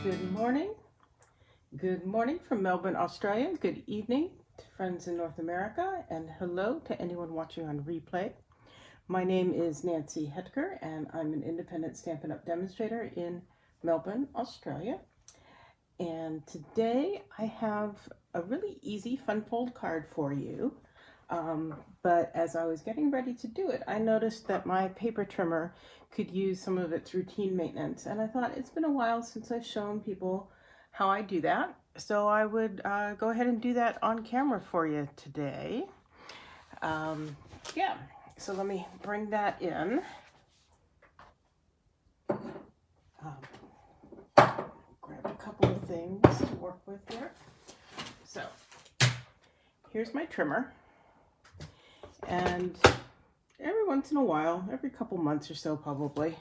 Good morning. Good morning from Melbourne, Australia. Good evening to friends in North America, and hello to anyone watching on replay. My name is Nancy Hetker, and I'm an independent Stampin' Up! Demonstrator in Melbourne, Australia. And today I have a really easy fun fold card for you. But as I was getting ready to do it, I noticed that my paper trimmer could use some of its routine maintenance. And I thought it's been a while since I've shown people how I do that. So I would go ahead and do that on camera for you today. Yeah, so let me bring that in. Grab a couple of things to work with here. So here's my trimmer. And every once in a while, every couple months or so probably,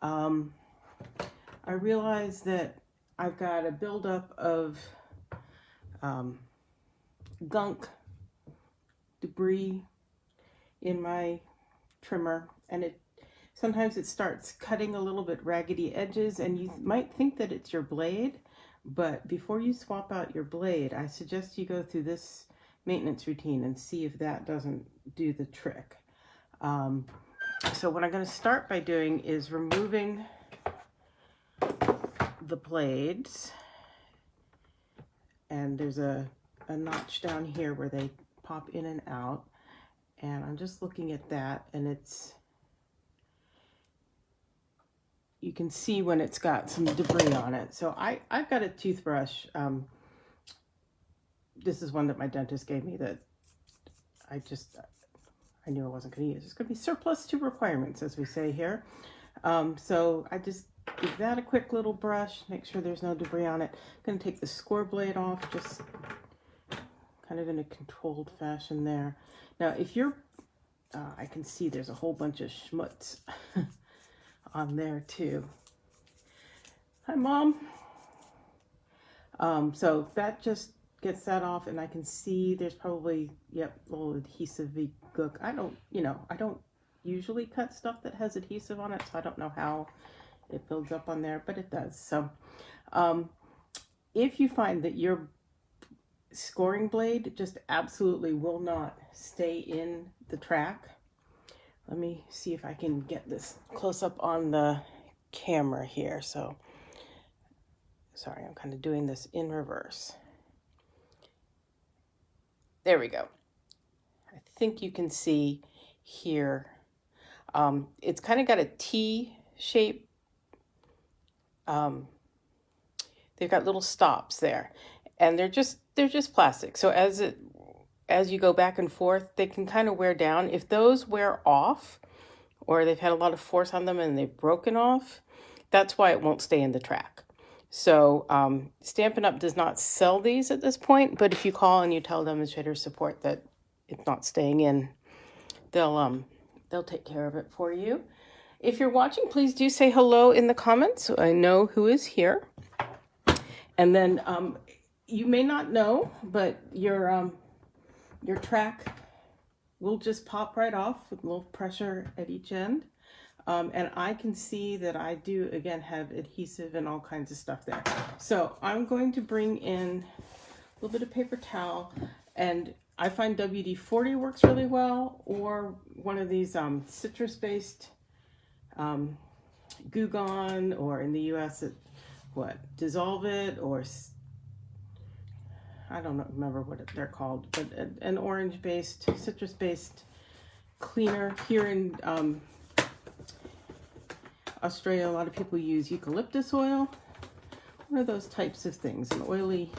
I realize that I've got a buildup of gunk, debris in my trimmer, and sometimes it starts cutting a little bit raggedy edges, and you might think that it's your blade, but before you swap out your blade, I suggest you go through this maintenance routine and see if that doesn't do the trick. So what I'm going to start by doing is removing the blades, and there's a notch down here where they pop in and out, and I'm just looking at that, and you can see when it's got some debris on it. So I've got a toothbrush. This is one that my dentist gave me that I knew I wasn't going to use. It's going to be surplus to requirements, as we say here. So I just give that a quick little brush, make sure there's no debris on it. I'm going to take the score blade off, just kind of in a controlled fashion there. Now, if you're, I can see there's a whole bunch of schmutz on there too. Hi, Mom. So that just gets that off, and I can see there's probably, yep, little adhesive-y gook. I don't usually cut stuff that has adhesive on it, so I don't know how it builds up on there, but it does. So if you find that your scoring blade just absolutely will not stay in the track, let me see if I can get this close up on the camera here. So sorry, I'm kind of doing this in reverse. There we go. I think you can see here. It's kind of got a T shape. They've got little stops there, and they're just plastic. So as you go back and forth, they can kind of wear down. If those wear off, or they've had a lot of force on them and they've broken off, that's why it won't stay in the track. So Stampin' Up! Does not sell these at this point, but if you call and you tell demonstrator support that it's not staying in, they'll take care of it for you. If you're watching, please do say hello in the comments so I know who is here. And then you may not know, but your track will just pop right off with a little pressure at each end. And I can see that I do, again, have adhesive and all kinds of stuff there. So I'm going to bring in a little bit of paper towel, and I find WD-40 works really well, or one of these citrus-based Goo Gone, or in the US, Dissolve It, or I don't remember what they're called, but an orange-based, citrus-based cleaner. Here in Australia, a lot of people use eucalyptus oil. One of those types of things. An oily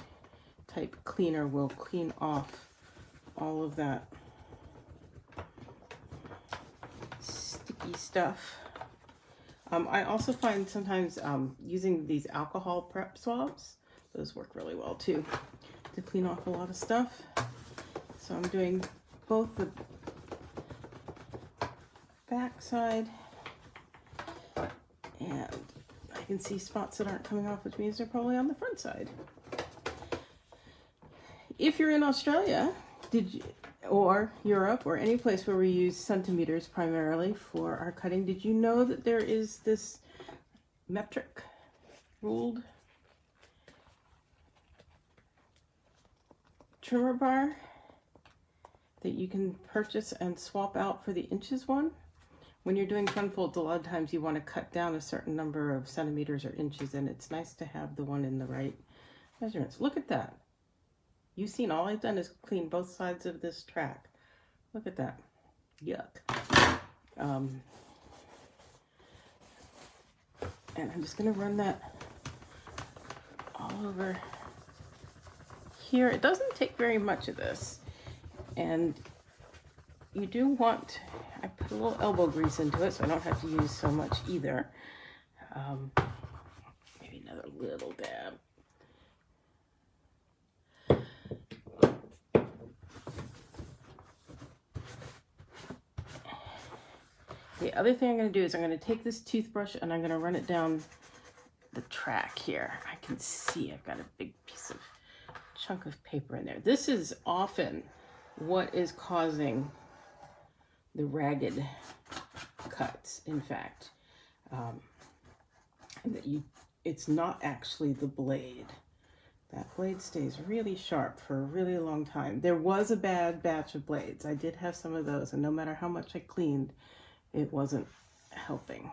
type cleaner will clean off all of that sticky stuff. I also find sometimes using these alcohol prep swabs, those work really well too, to clean off a lot of stuff. So I'm doing both the back side, and I can see spots that aren't coming off, which means they're probably on the front side. If you're in Australia, or Europe, or any place where we use centimeters primarily for our cutting, did you know that there is this metric ruled trimmer bar that you can purchase and swap out for the inches one. When you're doing front folds, a lot of times you want to cut down a certain number of centimeters or inches, and it's nice to have the one in the right measurements. Look at that. You've seen all I've done is clean both sides of this track. Look at that. Yuck. And I'm just going to run that all over here. It doesn't take very much of this. And you do want, I put a little elbow grease into it so I don't have to use so much either. Maybe another little dab. The other thing I'm going to do is I'm going to take this toothbrush and I'm going to run it down the track here. I can see I've got a big piece of chunk of paper in there. This is often what is causing the ragged cuts, in fact. And that it's not actually the blade. That blade stays really sharp for a really long time. There was a bad batch of blades. I did have some of those, and no matter how much I cleaned, it wasn't helping.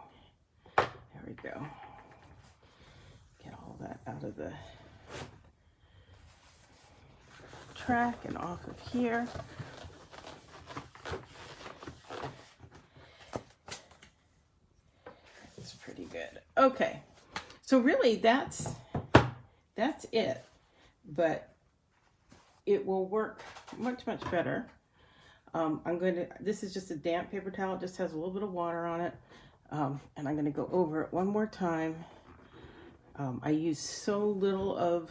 There we go. Get all that out of the track and off of here. It's pretty good. Okay, so really that's it, but it will work much better. This is just a damp paper towel. It just has a little bit of water on it. And I'm going to go over it one more time. I use so little of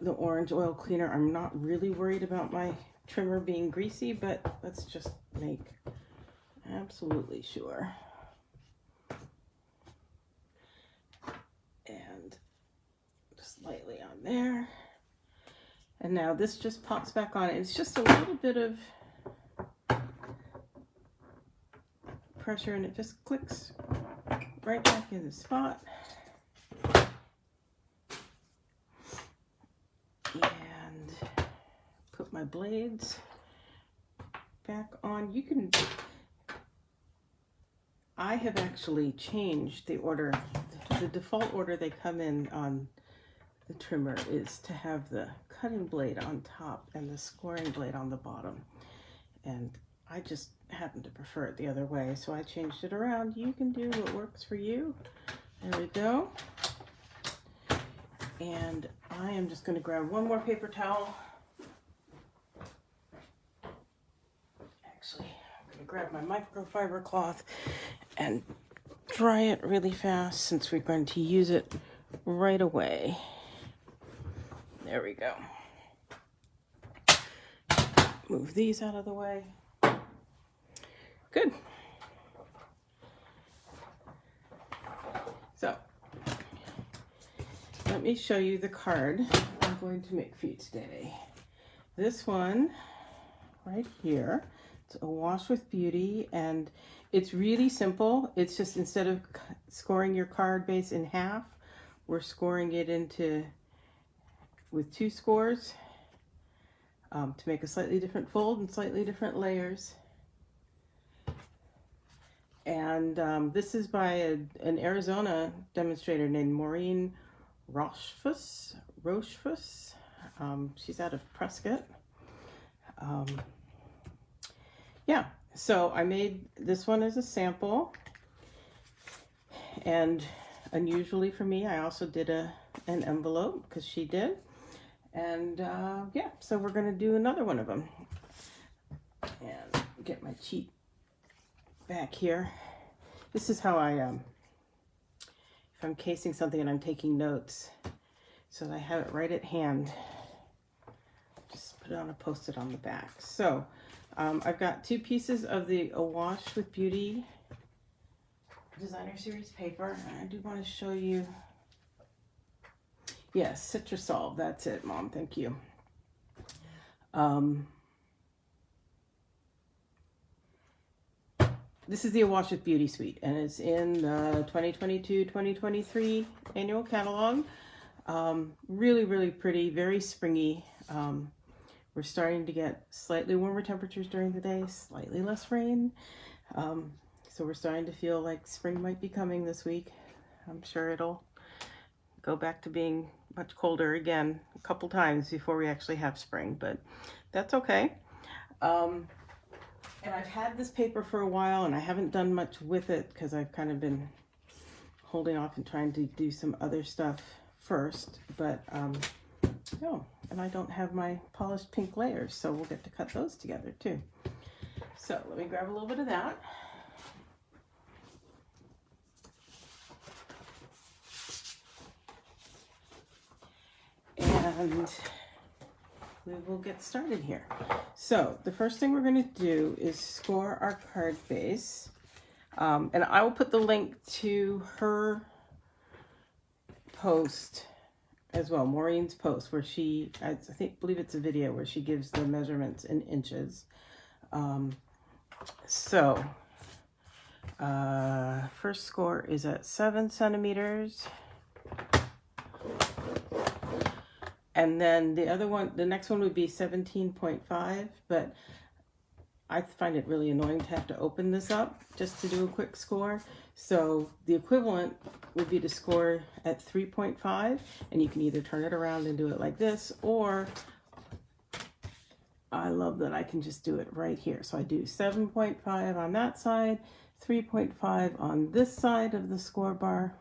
the orange oil cleaner. I'm not really worried about my trimmer being greasy, but let's just make absolutely sure. And just lightly on there. And now this just pops back on. It's just a little bit of pressure and it just clicks right back in the spot. And put my blades back on. I have actually changed the order. The default order they come in on the trimmer is to have the cutting blade on top and the scoring blade on the bottom, and I just happen to prefer it the other way, so I changed it around. You can do what works for you. There we go. And I am just going to grab one more paper towel. Actually, I'm going to grab my microfiber cloth and dry it really fast since we're going to use it right away. There we go. Move these out of the way. Good. So, let me show you the card I'm going to make for you today. This one right here, it's Awash with Beauty, and it's really simple. It's just instead of scoring your card base in half, we're scoring it with 2 scores to make a slightly different fold and slightly different layers. And this is by an Arizona demonstrator named Maureen Rochefus. She's out of Prescott. Yeah, so I made this one as a sample. And unusually for me, I also did an envelope because she did. And yeah, so we're going to do another one of them. And get my cheat back here. This is how I, if I'm casing something and I'm taking notes, so that I have it right at hand, just put it on a Post-it on the back. So I've got 2 pieces of the Awash with Beauty Designer Series paper. And I do want to show you. Yes, Citrusol, that's it, Mom, thank you. this is the Awash with Beauty Suite, and it's in the 2022-2023 annual catalog. Really, really pretty, very springy. We're starting to get slightly warmer temperatures during the day, slightly less rain. So we're starting to feel like spring might be coming this week. I'm sure it'll go back to being much colder again a couple times before we actually have spring, but that's okay. And I've had this paper for a while and I haven't done much with it because I've kind of been holding off and trying to do some other stuff first, but oh, and I don't have my polished pink layers, so we'll get to cut those together too. So let me grab a little bit of that. And we will get started here. So the first thing we're going to do is score our card base. And I will put the link to her post as well, Maureen's post, where she, I believe it's a video where she gives the measurements in inches. First score is at 7 centimeters. And then the other one, the next one would be 17.5, but I find it really annoying to have to open this up just to do a quick score. So the equivalent would be to score at 3.5, and you can either turn it around and do it like this, or I love that I can just do it right here. So I do 7.5 on that side, 3.5 on this side of the score bar,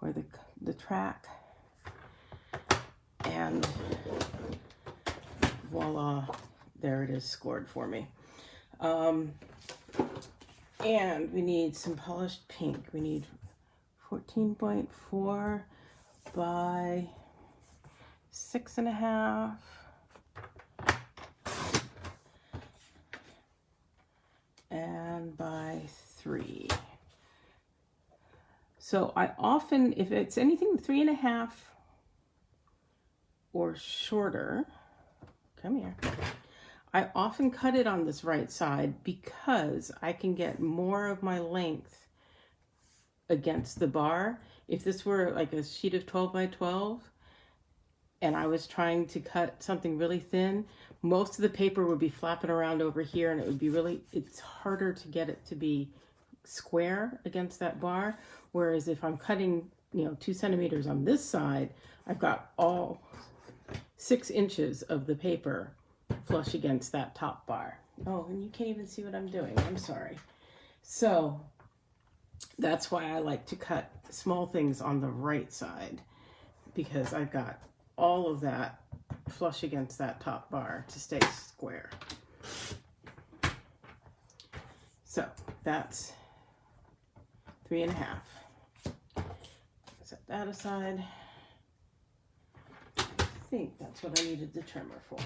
or the track. And voila, there it is scored for me. And we need some polished pink. We need 14.4 by 6.5. And by 3. So I often, if it's anything 3.5 or shorter, come here, I often cut it on this right side because I can get more of my length against the bar. If this were like a sheet of 12 by 12 and I was trying to cut something really thin, most of the paper would be flapping around over here, and it would be it's harder to get it to be square against that bar. Whereas if I'm cutting, 2 centimeters on this side, I've got all 6 inches of the paper flush against that top bar. Oh, and you can't even see what I'm doing. I'm sorry. So that's why I like to cut small things on the right side, because I've got all of that flush against that top bar to stay square. So that's 3.5. Set that aside. I think that's what I needed the trimmer for.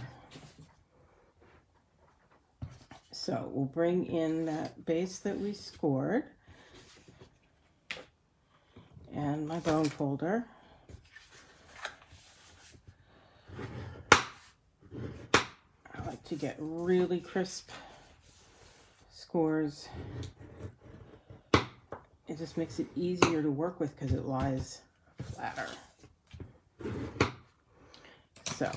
So we'll bring in that base that we scored and my bone folder. I like to get really crisp scores. It just makes it easier to work with because it lies flatter. So,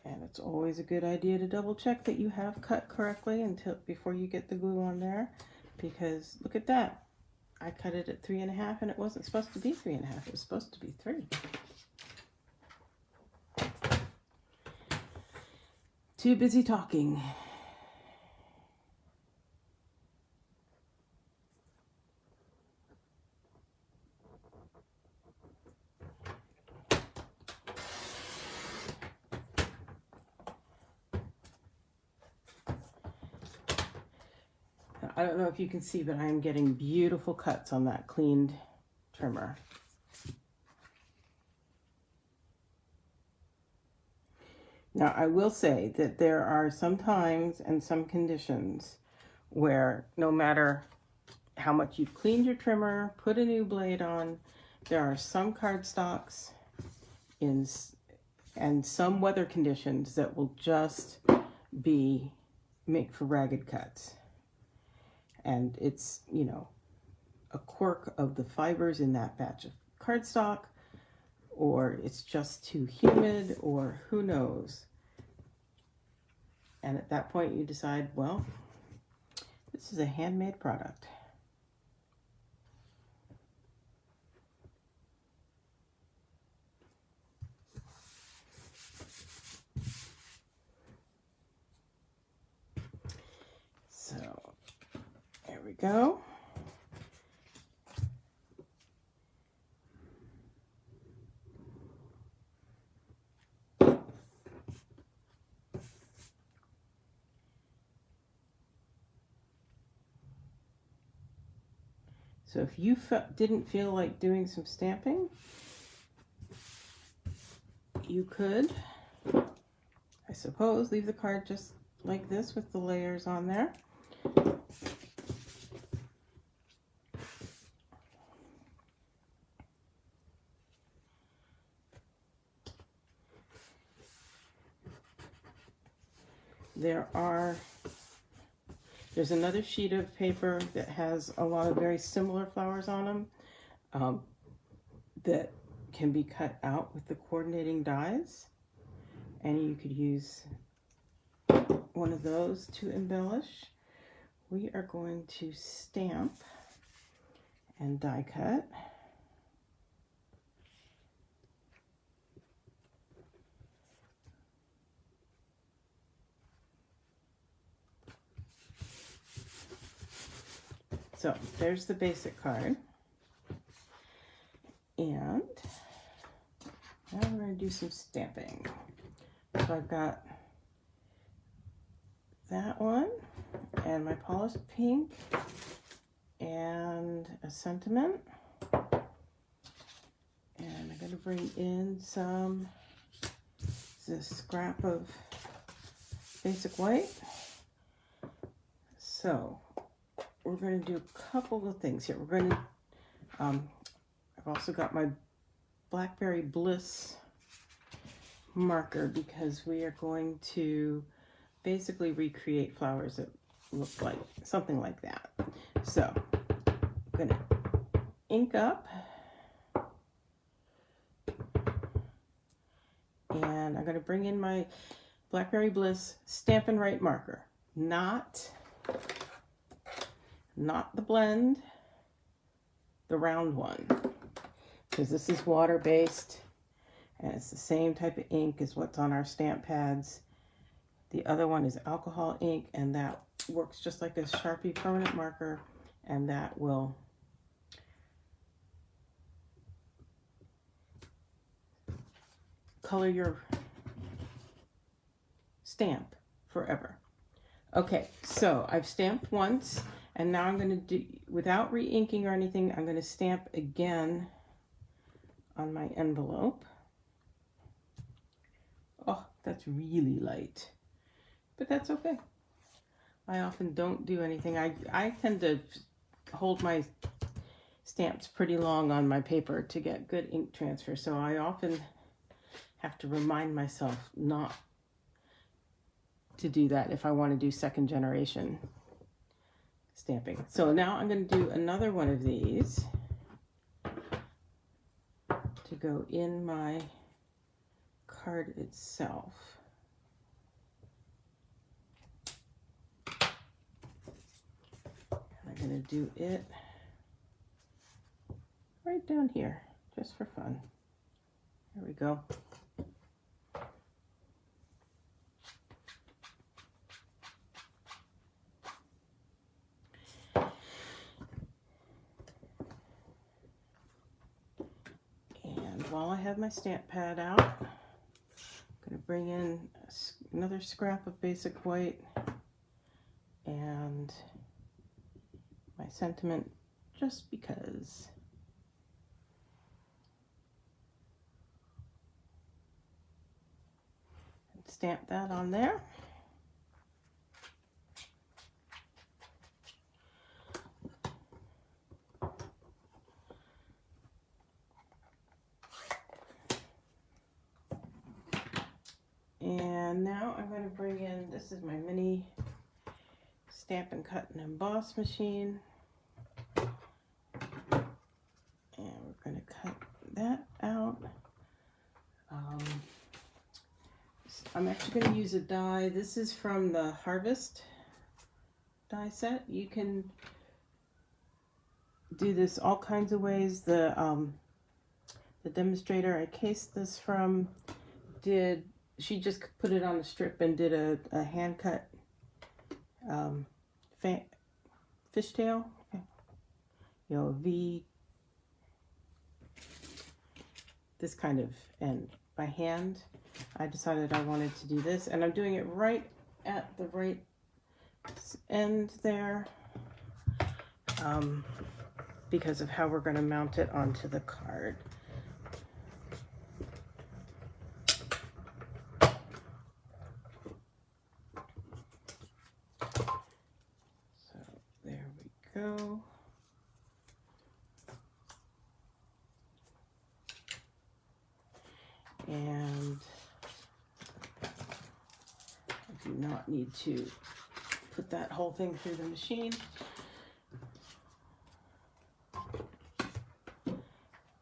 and it's always a good idea to double check that you have cut correctly before you get the glue on there, because look at that. I cut it at 3.5 and it wasn't supposed to be 3.5. It was supposed to be 3. Too busy talking. I don't know if you can see, but I am getting beautiful cuts on that cleaned trimmer. Now, I will say that there are some times and some conditions where no matter how much you've cleaned your trimmer, put a new blade on, there are some cardstocks and some weather conditions that will just be make for ragged cuts. And it's, you know, a quirk of the fibers in that batch of cardstock, or it's just too humid, or who knows. And at that point you decide, well, this is a handmade product. So there we go. So if you didn't feel like doing some stamping, you could, I suppose, leave the card just like this with the layers on there. There's another sheet of paper that has a lot of very similar flowers on them that can be cut out with the coordinating dies, and you could use one of those to embellish. We are going to stamp and die cut. So there's the basic card. And now we're going to do some stamping. So I've got that one and my polished pink and a sentiment. And I'm going to bring in this scrap of basic white. So we're going to do a couple of things here. We're going to, I've also got my Blackberry Bliss marker because we are going to basically recreate flowers that look like something like that. So I'm going to ink up, and I'm going to bring in my Blackberry Bliss Stampin' Right marker, not the blend, the round one, because this is water-based and it's the same type of ink as what's on our stamp pads. The other one is alcohol ink, and that works just like a Sharpie permanent marker, and that will color your stamp forever. Okay, so I've stamped once, and now I'm going to do, without re-inking or anything, I'm going to stamp again on my envelope. Oh, that's really light, but that's okay. I often don't do anything. I tend to hold my stamps pretty long on my paper to get good ink transfer, so I often have to remind myself not to do that if I want to do second generation stamping. So now I'm going to do another one of these to go in my card itself. And I'm going to do it right down here, just for fun. There we go. And while I have my stamp pad out, I'm going to bring in another scrap of basic white and my sentiment, just because. And stamp that on there. And now I'm going to bring in, this is my mini Stamp and Cut and Emboss machine. And we're going to cut that out. I'm actually going to use a die. This is from the Harvest die set. You can do this all kinds of ways. The demonstrator I cased this from she just put it on a strip and did a hand cut fishtail, you know, V, this kind of, and by hand. I decided I wanted to do this, and I'm doing it right at the right end there because of how we're going to mount it onto the card. So there we go. And I do not need to put that whole thing through the machine.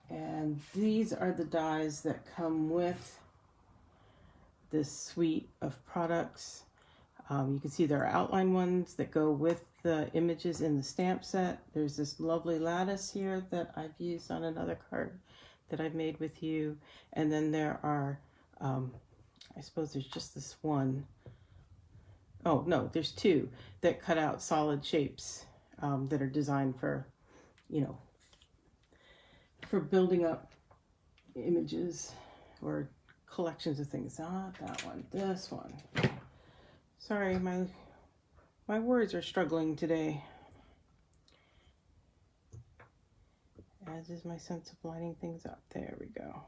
And these are the dies that come with this suite of products. You can see there are outline ones that go with the images in the stamp set. There's this lovely lattice here that I've used on another card that I've made with you. And then there are, I suppose there's just this one. Oh, no, there's two that cut out solid shapes that are designed for, you know, for building up images or collections of things. Not that one, this one. Sorry, my words are struggling today. As is my sense of lining things up. There we go.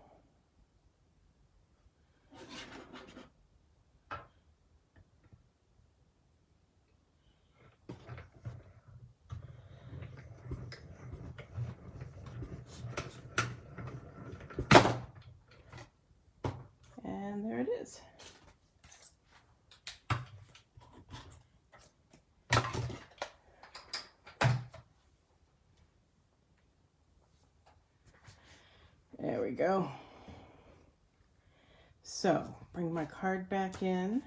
And there it is. There we go. So, bring my card back in.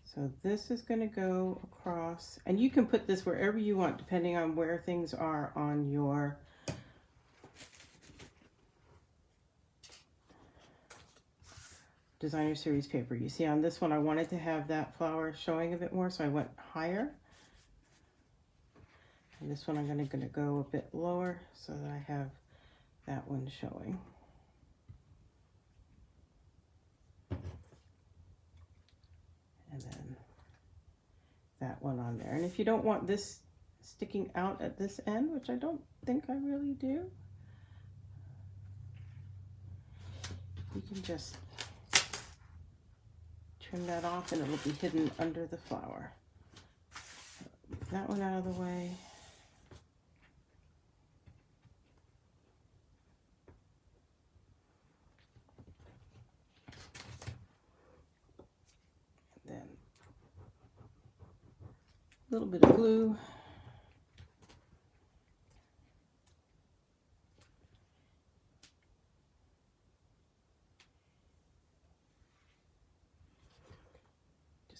So this is going to go across, and you can put this wherever you want depending on where things are on your designer series paper. You see on this one I wanted to have that flower showing a bit more, so I went higher. And this one I'm going to go a bit lower so that I have that one showing. And then that one on there. And if you don't want this sticking out at this end, which I don't think I really do, you can just trim that off and it'll be hidden under the flower. Move that one out of the way. And then a little bit of glue.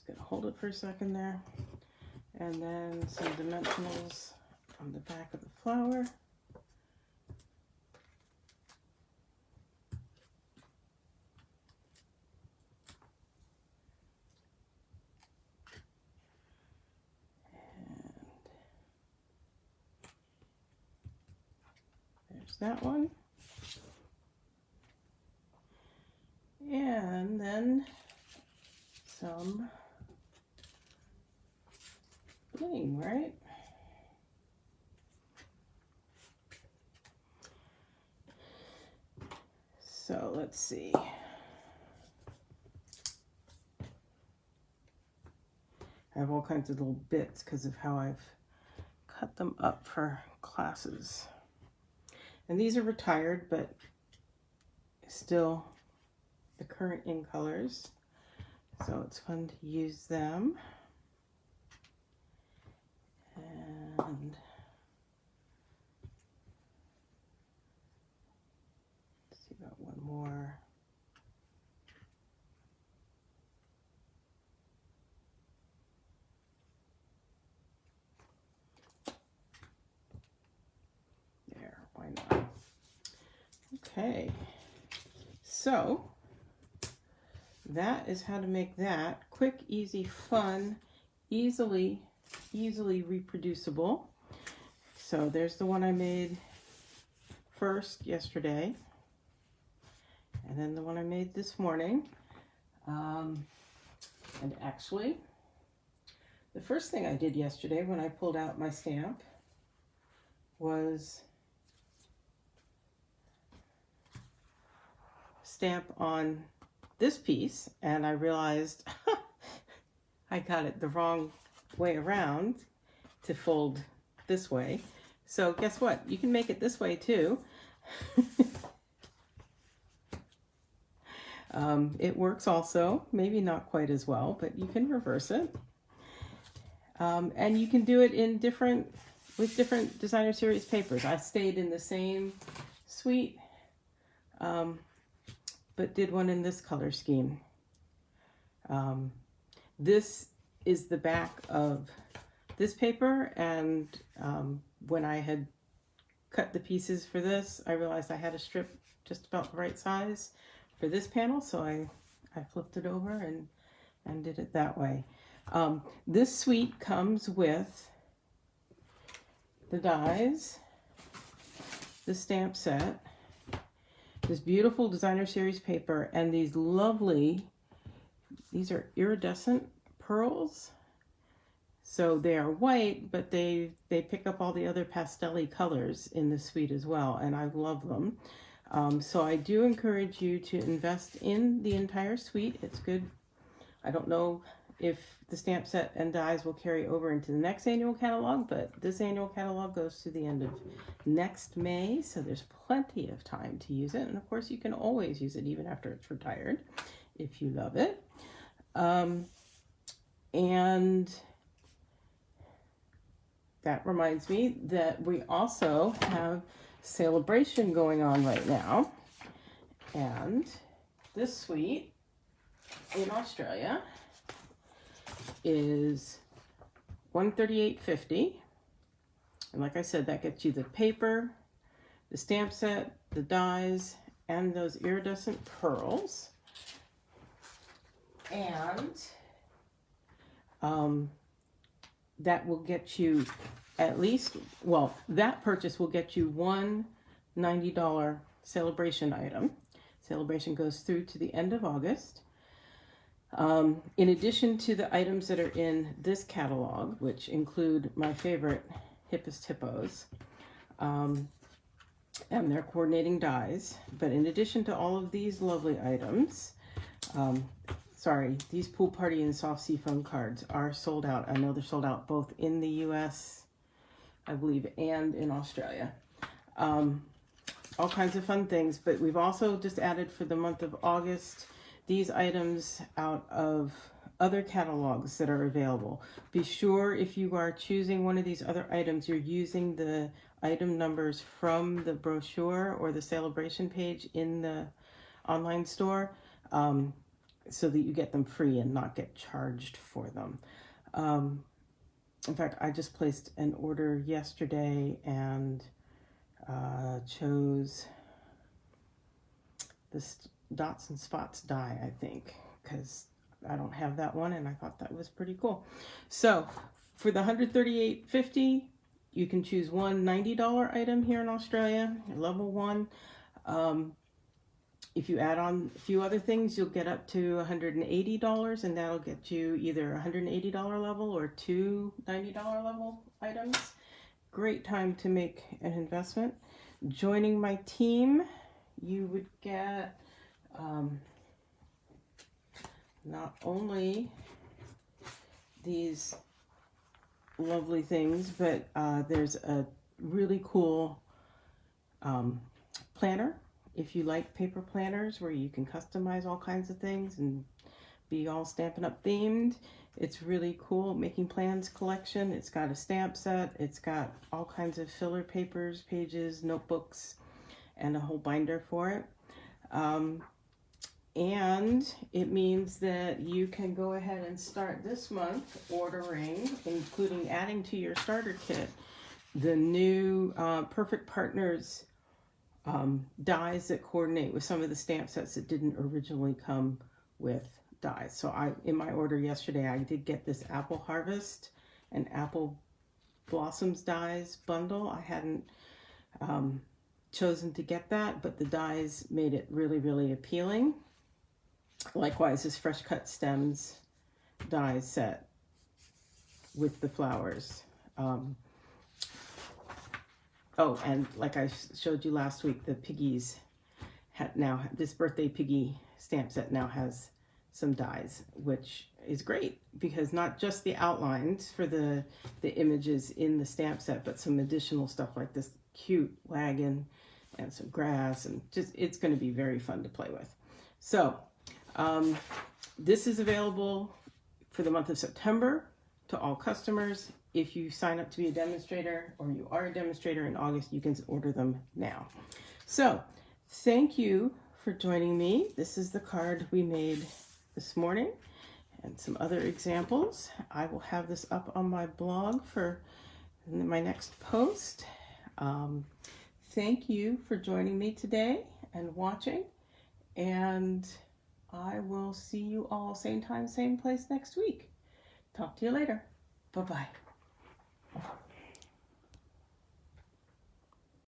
Gonna hold it for a second there, and then some dimensionals on the back of the flower. And there's that one. And then some bling, right? So let's see. I have all kinds of little bits because of how I've cut them up for classes. And these are retired, but still the current in colors. So it's fun to use them. Okay, so that is how to make that quick, easy, fun, easily reproducible. So there's the one I made first yesterday, and then the one I made this morning. And actually, the first thing I did yesterday when I pulled out my stamp was stamp on this piece, and I realized I got it the wrong way around to fold this way. So guess what? You can make it this way too. It works also, maybe not quite as well, but you can reverse it. And you can do it in with different designer series papers. I stayed in the same suite, but did one in this color scheme. This is the back of this paper, and when I had cut the pieces for this, I realized I had a strip just about the right size for this panel, so I flipped it over and did it that way. This suite comes with the dies, the stamp set, this beautiful designer series paper, and these are iridescent pearls. So they are white, but they pick up all the other pastel-y colors in the suite as well, and I love them. So I do encourage you to invest in the entire suite. It's good. I don't know if the stamp set and dies will carry over into the next annual catalog, but this annual catalog goes to the end of next May, so there's plenty of time to use it. And of course, you can always use it even after it's retired if you love it. And that reminds me that we also have celebration going on right now, and this suite in Australia is $138.50, and like I said, that gets you the paper, the stamp set, the dies, and those iridescent pearls. And that will get you at least, well, that purchase will get you one $90 celebration item. Celebration goes through to the end of August. In addition to the items that are in this catalog, which include my favorite Hippest Hippos, and their coordinating dies, but in addition to all of these lovely items, these Pool Party and Soft Seafoam cards are sold out. I know they're sold out both in the US, I believe, and in Australia. All kinds of fun things, but we've also just added for the month of August these items out of other catalogs that are available. Be sure if you are choosing one of these other items, you're using the item numbers from the brochure or the celebration page in the online store, so that you get them free and not get charged for them. In fact, I just placed an order yesterday and chose this Dots and Spots die, I think, because I don't have that one, and I thought that was pretty cool. So for the $138.50, you can choose one $90 item here in Australia, level 1. If you add on a few other things, you'll get up to $180, and that'll get you either a $180 level or two $90 level items. Great time to make an investment. Joining my team, you would get not only these lovely things, but there's a really cool planner. If you like paper planners where you can customize all kinds of things and be all Stampin' Up themed, it's really cool. Making Plans collection. It's got a stamp set. It's got all kinds of filler papers, pages, notebooks, and a whole binder for it. And it means that you can go ahead and start this month ordering, including adding to your starter kit, the new Perfect Partners dies that coordinate with some of the stamp sets that didn't originally come with dies. So in my order yesterday, I did get this Apple Harvest and Apple Blossoms dies bundle. I hadn't chosen to get that, but the dies made it really, really appealing. Likewise, this Fresh Cut Stems dies set with the flowers. Oh, and like I showed you last week, the piggies this birthday piggy stamp set now has some dies, which is great because not just the outlines for the images in the stamp set, but some additional stuff like this cute wagon and some grass, and just it's going to be very fun to play with. So this is available for the month of September to all customers. If you sign up to be a demonstrator or you are a demonstrator in August, you can order them now. So thank you for joining me. This is the card we made this morning and some other examples. I will have this up on my blog for my next post. Thank you for joining me today and watching, and I will see you all same time, same place next week. Talk to you later. Bye-bye.